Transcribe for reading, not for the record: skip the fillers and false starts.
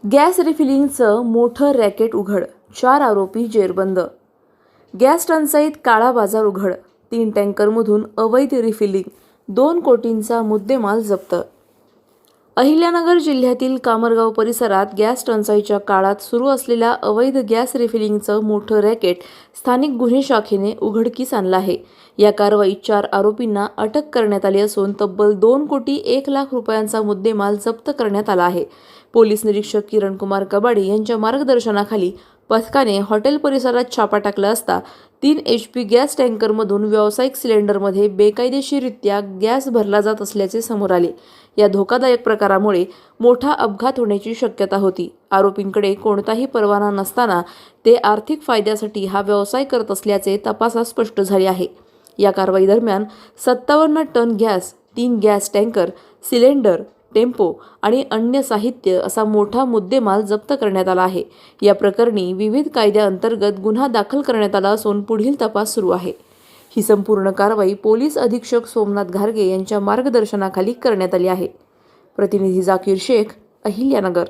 Gas रिफिलिंगचं मोठं racket उघड, 4 आरोपी जेरबंद. गॅस टंचाईत काळा बाजार उघड, 3 टँकरमधून अवैध रिफिलिंग, 2 कोटींचा मुद्देमाल जप्त. अहिल्यानगर जिल्ह्यातील कामरगाव परिसरात गॅस टंचाईच्या काळात सुरू असलेल्या अवैध गॅस रिफिलिंगचं मोठं रॅकेट स्थानिक गुन्हे शाखेने उघडकीस आणलं आहे. या कारवाईत 4 आरोपींना अटक करण्यात आली असून तब्बल 2 कोटी 1 लाख रुपयांचा मुद्देमाल जप्त करण्यात आला आहे. पोलीस निरीक्षक किरण कुमार कबाडी यांच्या मार्गदर्शनाखाली पथकाने हॉटेल परिसरात छापा टाकला असता 3 HP गॅस टँकरमधून व्यावसायिक सिलेंडरमध्ये बेकायदेशीररित्या गॅस भरला जात असल्याचे समोर आले. या धोकादायक प्रकारामुळे मोठा अपघात होण्याची शक्यता होती. आरोपींकडे कोणताही परवाना नसताना ते आर्थिक फायद्यासाठी हा व्यवसाय करत असल्याचे तपासात स्पष्ट झाले आहे. या कारवाई दरम्यान 57 ton gas, 3 gas tanker, cylinder, tempo आणि अन्य साहित्य असा मोठा मुद्देमाल जप्त करण्यात आला आहे. या प्रकरणी विविध कायद्याअंतर्गत गुन्हा दाखल करण्यात आला असून पुढील तपास सुरू आहे. ही संपूर्ण कारवाई पोलीस अधीक्षक सोमनाथ घारगे यांच्या मार्गदर्शनाखाली करण्यात आली आहे. प्रतिनिधी जाकीर शेख, अहिल्यानगर.